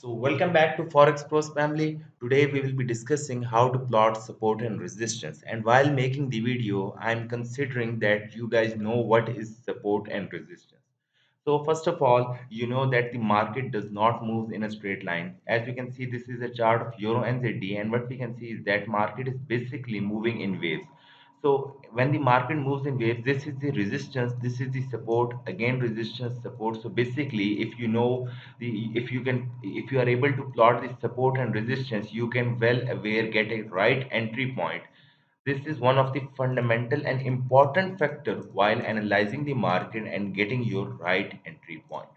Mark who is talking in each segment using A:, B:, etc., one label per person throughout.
A: So welcome back to Forex Pros family. Today we will be discussing how to plot support and resistance. And while making the video, I'm considering that you guys know what is support and resistance. So first of all, you know that the market does not move in a straight line. As you can see, this is a chart of Euro NZD, and what we can see is that market is basically moving in waves. So when the market moves in waves, this is the resistance, this is the support, again resistance, support. So basically, if you know if you are able to plot the support and resistance, you can well aware get a right entry point. This is one of the fundamental and important factor while analyzing the market and getting your right entry point.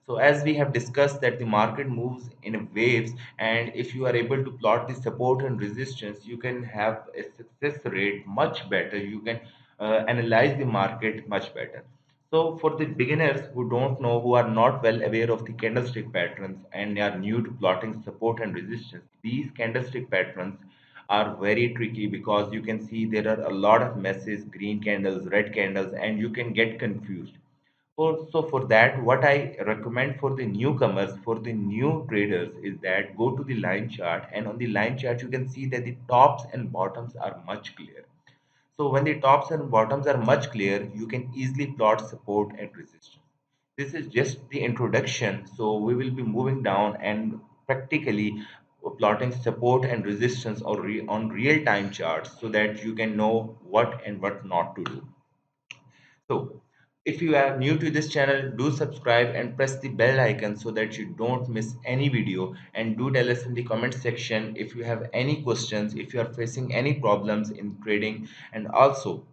A: So as we have discussed that the market moves in waves, and if you are able to plot the support and resistance, you can have a success rate much better. You can analyze the market much better. So for the beginners who don't know, who are not well aware of the candlestick patterns and are new to plotting support and resistance, these candlestick patterns are very tricky because you can see there are a lot of messes, green candles, red candles, and you can get confused. So for that, what I recommend for the newcomers, for the new traders, is that go to the line chart, and on the line chart you can see that the tops and bottoms are much clear. So when the tops and bottoms are much clear, you can easily plot support and resistance. This is just the introduction. So we will be moving down and practically plotting support and resistance on real-time charts so that you can know what and what not to do. So if you are new to this channel, do subscribe and press the bell icon so that you don't miss any video, and do tell us in the comment section if you have any questions, if you are facing any problems in trading, and also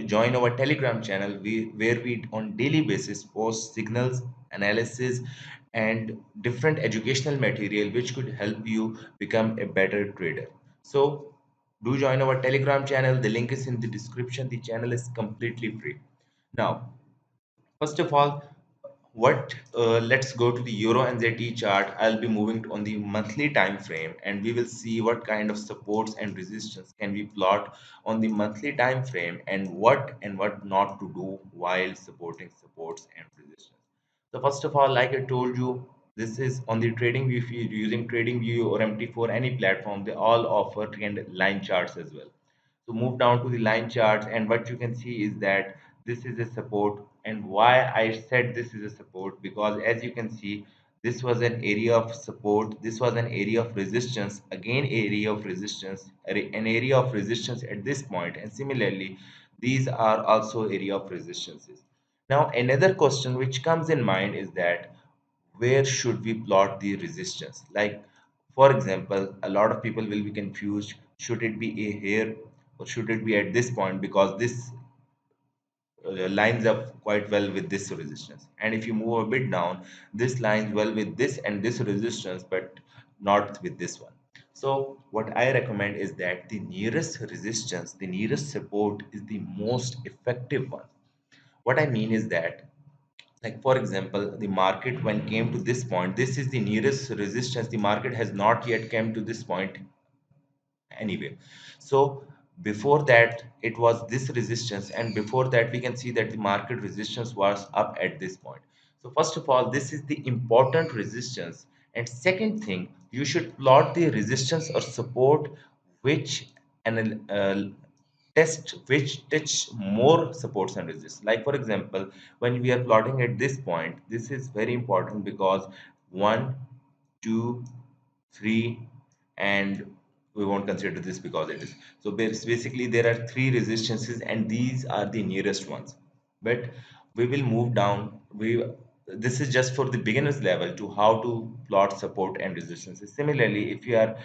A: join our telegram channel where we on daily basis post signals analysis and different educational material which could help you become a better trader. So do join our telegram channel. The link is in the description. The channel is completely free. Now, first of all, what let's go to the Euro NZD chart. I'll be moving on the monthly time frame, and we will see what kind of supports and resistance can we plot on the monthly time frame, and what not to do while supporting supports and resistance. So first of all, like I told you, this is on the trading view. If you're using trading view or MT4, any platform, they all offer trend line charts as well. So move down to the line charts, and what you can see is that this is a support. And why I said this is a support, because as you can see, this was an area of support, this was an area of resistance, again area of resistance, an area of resistance at this point, and similarly these are also area of resistances. Now another question which comes in mind is that where should we plot the resistance? Like, for example, a lot of people will be confused, should it be a here or should it be at this point, because this lines up quite well with this resistance, and if you move a bit down, this lines well with this and this resistance, but not with this one. So what I recommend is that the nearest resistance, the nearest support is the most effective one. What I mean is that, like for example, the market when came to this point, this is the nearest resistance. The market has not yet come to this point anyway. So before that it was this resistance, and before that we can see that the market resistance was up at this point. So first of all, this is the important resistance, and second thing, you should plot the resistance or support which an test which touch more supports and resists. Like for example, when we are plotting at this point, this is very important because 1 2 3, and we won't consider this because it is so basically there are three resistances and these are the nearest ones. But we will move down. We This is just for the beginners level to how to plot support and resistances. Similarly, if you are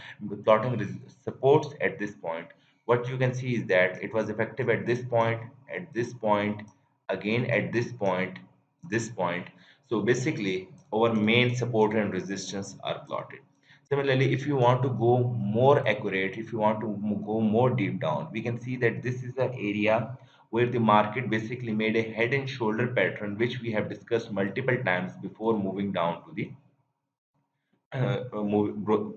A: plotting supports at this point, what you can see is that it was effective at this point, again at this point, this point. So basically our main support and resistance are plotted. Similarly, if you want to go more accurate, if you want to go more deep down, we can see that this is the area where the market basically made a head and shoulder pattern, which we have discussed multiple times before moving down to the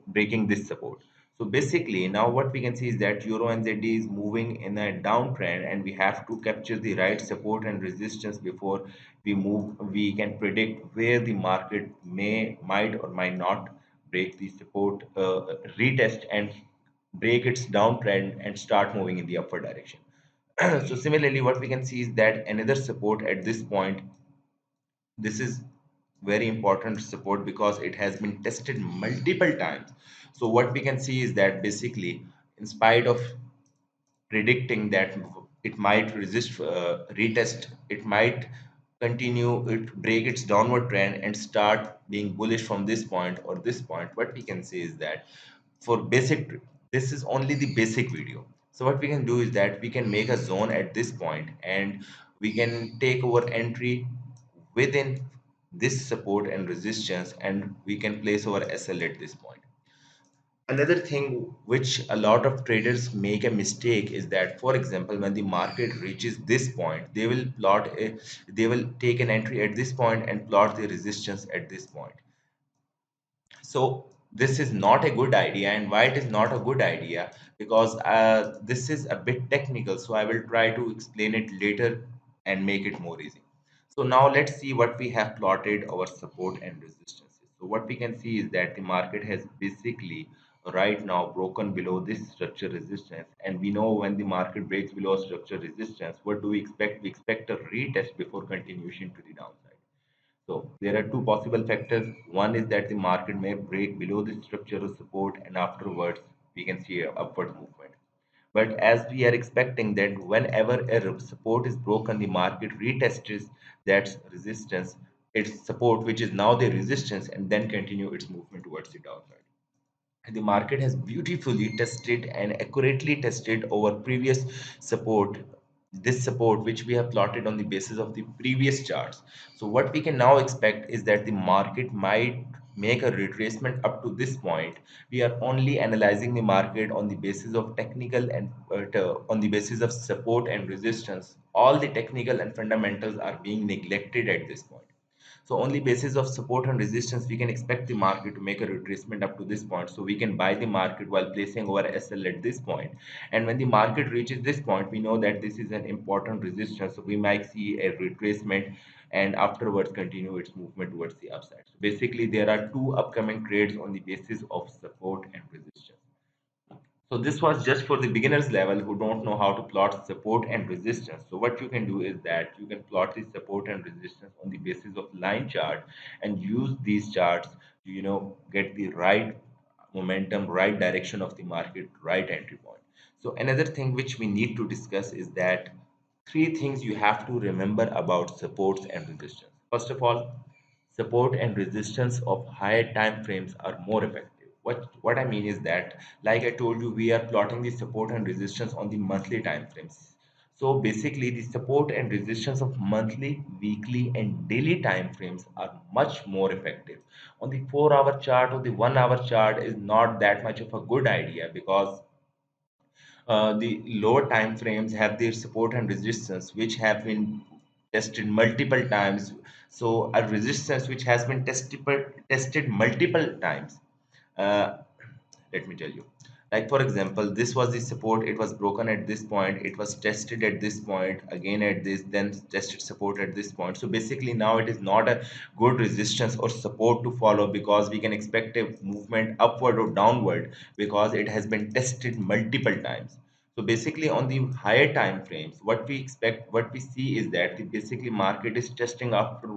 A: breaking this support. So basically, now what we can see is that Euro NZD is moving in a downtrend, and we have to capture the right support and resistance before we move. We can predict where the market might or might not break the support, retest, and break its downtrend and start moving in the upward direction. So similarly, what we can see is that another support at this point, this is very important support because it has been tested multiple times. So what we can see is that basically, in spite of predicting that it might resist, retest, it might continue, it break its downward trend and start being bullish from this point or this point, what we can say is that for basic, this is only the basic video. So what we can do is that we can make a zone at this point, and we can take our entry within this support and resistance, and we can place our SL at this point. Another thing which a lot of traders make a mistake is that, for example, when the market reaches this point, they will take an entry at this point and plot the resistance at this point. So this is not a good idea. And why it is not a good idea? Because this is a bit technical, so I will try to explain it later and make it more easy. So now let's see what we have plotted our support and resistances. So what we can see is that the market has basically right now broken below this structure resistance, and we know when the market breaks below structure resistance, what do we expect? We expect a retest before continuation to the downside. So there are two possible factors. One is that the market may break below the structural support, and afterwards we can see a upward movement. But as we are expecting that whenever a support is broken, the market retests that resistance, its support, which is now the resistance, and then continue its movement towards the downside. The market has beautifully tested and accurately tested our previous support, this support which we have plotted on the basis of the previous charts. So what we can now expect is that the market might make a retracement up to this point. We are only analyzing the market on the basis of technical and on the basis of support and resistance. All the technical and fundamentals are being neglected at this point. So only basis of support and resistance, we can expect the market to make a retracement up to this point. So we can buy the market while placing our SL at this point. And when the market reaches this point, we know that this is an important resistance. So we might see a retracement and afterwards continue its movement towards the upside. So basically, there are two upcoming trades on the basis of support and resistance. So this was just for the beginners level who don't know how to plot support and resistance. So what you can do is that you can plot the support and resistance on the basis of line chart and use these charts to, get the right momentum, right direction of the market, right entry point. So another thing which we need to discuss is that three things you have to remember about supports and resistance. First of all, support and resistance of higher time frames are more effective. What I mean is that, like I told you, we are plotting the support and resistance on the monthly time frames. So basically, the support and resistance of monthly, weekly, and daily time frames are much more effective. On the 4 hour chart or the 1 hour chart is not that much of a good idea because the lower time frames have their support and resistance which have been tested multiple times. So a resistance which has been tested multiple times, uh, let me tell you, like for example, this was the support, it was broken at this point, it was tested at this point, again at this, then tested support at this point. So basically now it is not a good resistance or support to follow because we can expect a movement upward or downward because it has been tested multiple times. So basically on the higher time frames, what we expect, what we see is that the basically market is testing after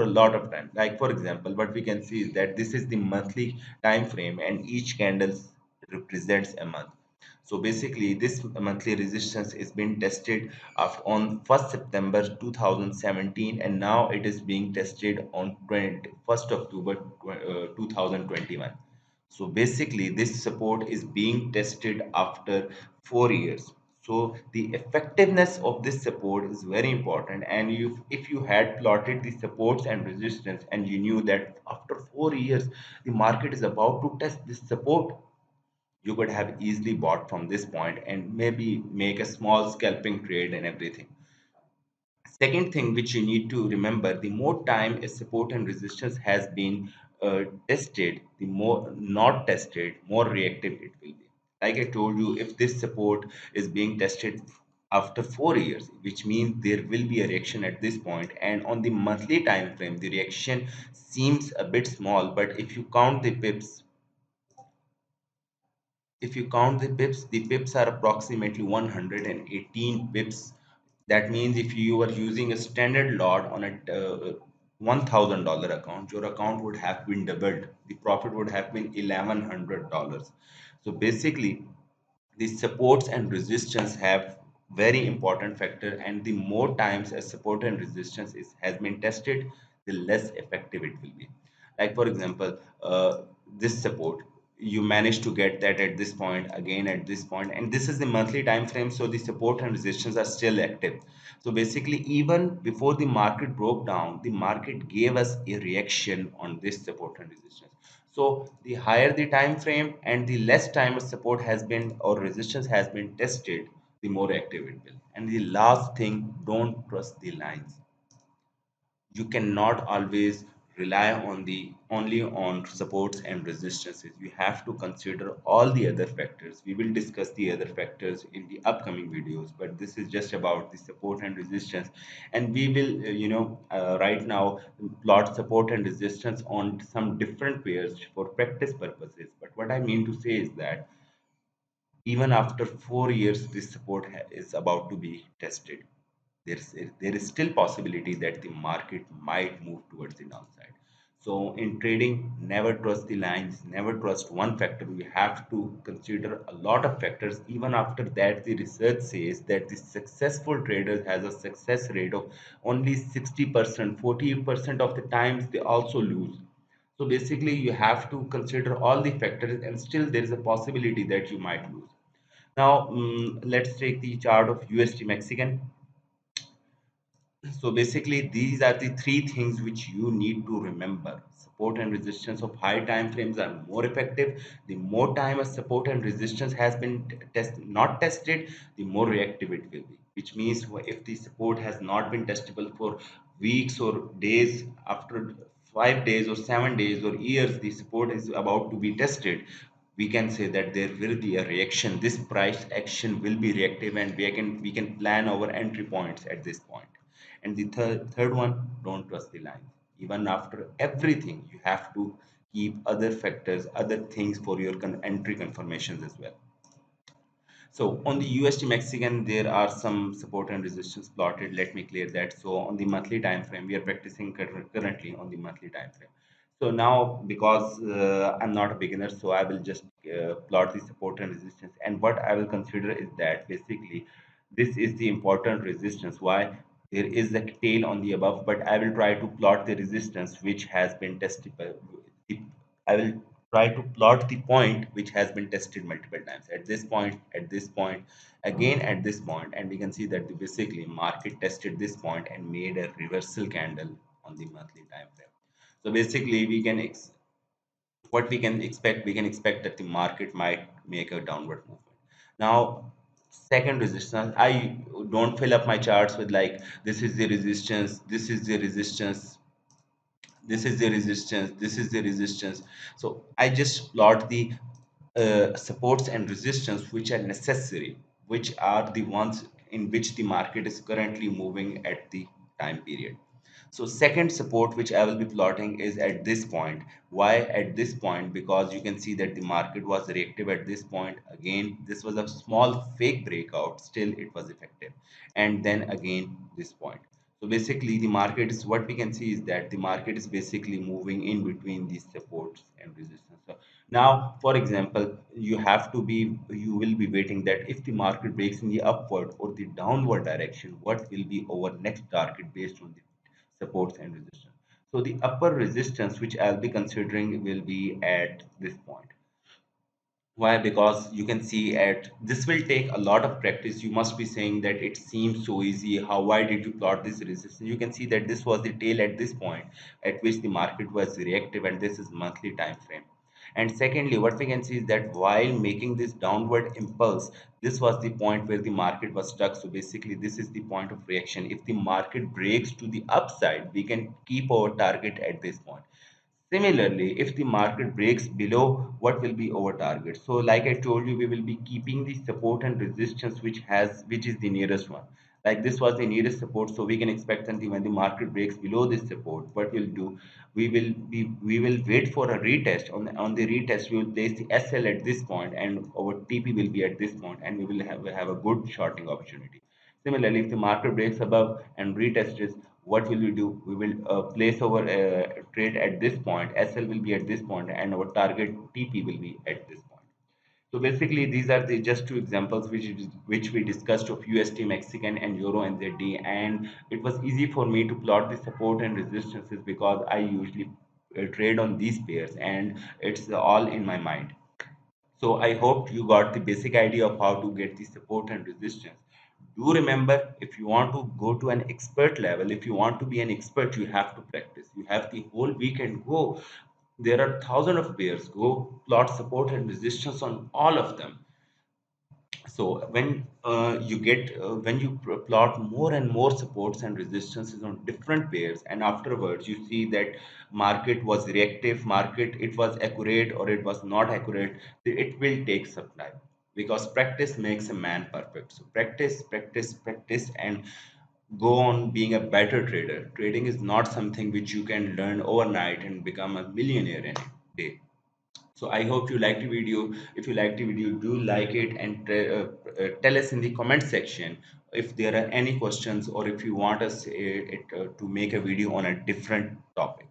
A: a lot of time. Like for example, what we can see is that this is the monthly time frame and each candle represents a month. So basically this monthly resistance is being tested on 1st September 2017, and now it is being tested on 1st October 2021. So basically, this support is being tested after 4 years. So the effectiveness of this support is very important. And if you had plotted the supports and resistance and you knew that after 4 years the market is about to test this support, you could have easily bought from this point and maybe make a small scalping trade and everything. Second thing which you need to remember, the more time a support and resistance has been tested, the more not tested, more reactive it will be. Like I told you, if this support is being tested after 4 years, which means there will be a reaction at this point, and on the monthly time frame, the reaction seems a bit small, but if you count the pips are approximately 118 pips. That means if you are using a standard lot on a $1,000 account, your account would have been doubled. The profit would have been $1,100. So basically, the supports and resistance have very important factor, and the more times a support and resistance has been tested, the less effective it will be. Like for example, this support, you manage to get that at this point, again at this point, and this is the monthly time frame, so the support and resistance are still active. So basically, even before the market broke down, the market gave us a reaction on this support and resistance. So the higher the time frame and the less time a support has been or resistance has been tested, the more active it will. And the last thing, don't trust the lines. You cannot always rely on the only on supports and resistances. You have to consider all the other factors. We will discuss the other factors in the upcoming videos, but this is just about the support and resistance. And we will right now plot support and resistance on some different pairs for practice purposes. But what I mean to say is that even after 4 years, this support is about to be tested. There is still possibility that the market might move towards the downside. So in trading, never trust the lines, never trust one factor. We have to consider a lot of factors. Even after that, the research says that the successful trader has a success rate of only 60%. 40% of the times they also lose. So basically, you have to consider all the factors, and still there is a possibility that you might lose. Now, let's take the chart of USD Mexican. So basically, these are the three things which you need to remember. Support and resistance of high time frames are more effective. The more time a support and resistance has been not tested, the more reactive it will be. Which means if the support has not been testable for weeks or days, after 5 days or 7 days or years, the support is about to be tested. We can say that there will be a reaction. This price action will be reactive, and we can plan our entry points at this point. And the third one, don't trust the lines. Even after everything, you have to keep other factors, other things for your entry confirmations as well. So on the USD Mexican, there are some support and resistance plotted. Let me clear that. So on the monthly time frame, we are practicing currently on the monthly time frame. So now, because I'm not a beginner, so I will just plot the support and resistance. And what I will consider is that basically this is the important resistance. Why? There is a tail on the above, but I will try to plot the resistance which has been tested by. I will try to plot the point which has been tested multiple times at this point, again at this point, and we can see that the basically market tested this point and made a reversal candle on the monthly time frame. So basically, what we can expect that the market might make a downward movement. Now, second resistance, I don't fill up my charts with like this is the resistance, this is the resistance, this is the resistance, this is the resistance. So I just plot the supports and resistance which are necessary, which are the ones in which the market is currently moving at the time period. So second support which I will be plotting is at this point. Why at this point? Because you can see that the market was reactive at this point. Again, this was a small fake breakout, still it was effective. And then again this point. So basically, the market is what we can see is that the market is basically moving in between these supports and resistance. So now, for example, you will be waiting that if the market breaks in the upward or the downward direction, what will be our next target based on the supports and resistance. So the upper resistance which I'll be considering will be at this point. Why? Because you can see at this will take a lot of practice. You must be saying that it seems so easy. Why did you plot this resistance? You can see that this was the tail at this point at which the market was reactive, and this is monthly time frame. And secondly, what we can see is that while making this downward impulse, this was the point where the market was stuck. So basically, this is the point of reaction. If the market breaks to the upside, we can keep our target at this point. Similarly, if the market breaks below, what will be our target? So, like I told you, we will be keeping the support and resistance which is the nearest one. Like this was the nearest support, so we can expect something when the market breaks below this support. What we'll do, we will wait for a retest. On the retest, we will place the SL at this point, and our TP will be at this point, and we will have a good shorting opportunity. Similarly, if the market breaks above and retests, what will we do? We will place our trade at this point, SL will be at this point, and our target TP will be at this point. So basically, these are the just two examples which we discussed of USD Mexican and Euro NZD, and it was easy for me to plot the support and resistances because I usually trade on these pairs, and it's all in my mind. So I hope you got the basic idea of how to get the support and resistance. Do remember, if you want to go to an expert level, if you want to be an expert, you have to practice. You have the whole weekend. Go. There are thousands of pairs. Go plot support and resistance on all of them. So when you plot more and more supports and resistances on different pairs, and afterwards you see that market was reactive, market it was accurate or it was not accurate, it will take some time, because practice makes a man perfect. So practice, practice, practice, and go on being a better trader. Trading is not something which you can learn overnight and become a millionaire in a day. So I hope you liked the video. If you liked the video, do like it, and tell us in the comment section if there are any questions, or if you want us to make a video on a different topic.